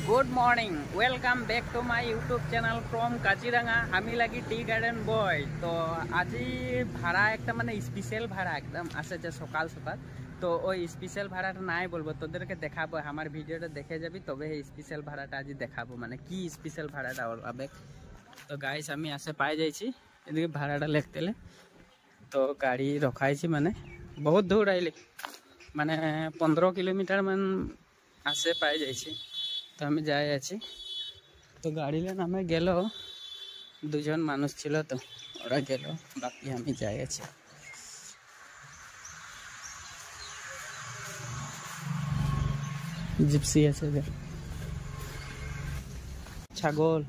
Good morning welcome back to my YouTube channel from Kaziranga हमी लगी tea garden boy. तो आज भाड़ा एक माने स्पेशल भाड़ा एकदम आसे सकाल सकाल तो ओई स्पेशल भाड़ाटा नाई बोलबो तोदेरके देखाबो हमार भिडियोटा देखे जाबी तबे स्पेशल भाड़ाटा आज देखाबो माने की स्पेशल भाड़ाटा ओलाबे। तो गाइस आमी आसे पाई जाइछि एदिके भाड़ाटा लिखतेले तो गाड़ी रखाइछि माने बहुत दूर आइले माने 15 किलोमीटर मान आसे पाई जाइछि तो हमें जाए आछि। तो गाड़ी लेन हमें गेलो दुजन मानुष छिलो तो ओरा गेलो बाकी हमें जाए आछि। जिप्सी আছে ছাগল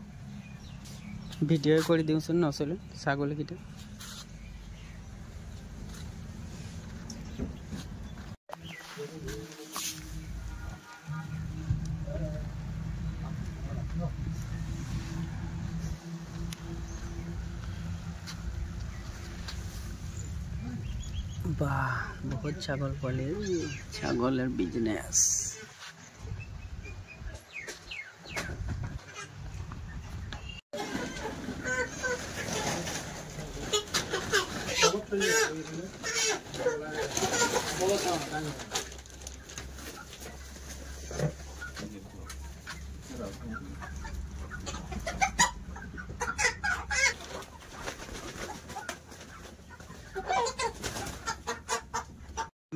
ভিডিও করে দিউছন নসলে ছাগল কিটা वाह बहुत छागल पले छागलेर बिजनेस।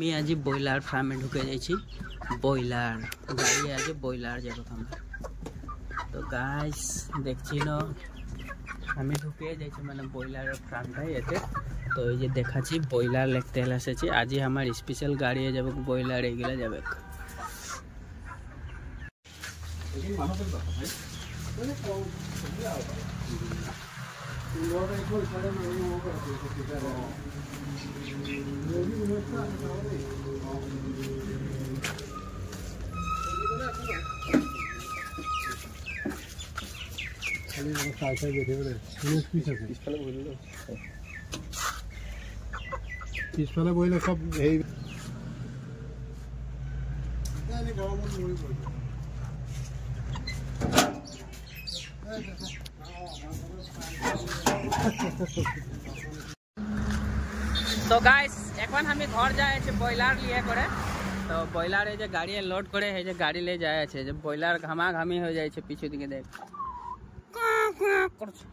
मैं आज ब्रॉयलार फार्मे ढुके जाइछि ब्रॉयलार गाड़ी आज ब्रॉयलार जाबो हमरा। तो गाइस देखछिनो আমি ঢুকে যাইছি মানে ব্রয়লার ফার্মটাই এতে। তো এই যে দেখাচ্ছি ব্রয়লার লেখতে এসেছি আজ আমার স্পেশাল গাড়ি যাবে ব্রয়লার এগুলা যাবে। পিছফালে বহিলে সব হেৰি तो गाइस এখন আমি ঘর যাই আছে ব্রয়লার লিয়ে করে। তো ব্রয়লার এই যে গাড়ি লোড করে এই যে গাড়ি ले যায় আছে যে ব্রয়লার ঘামাঘামি হয়ে যাচ্ছে পিছু দিকে দেখ করছে।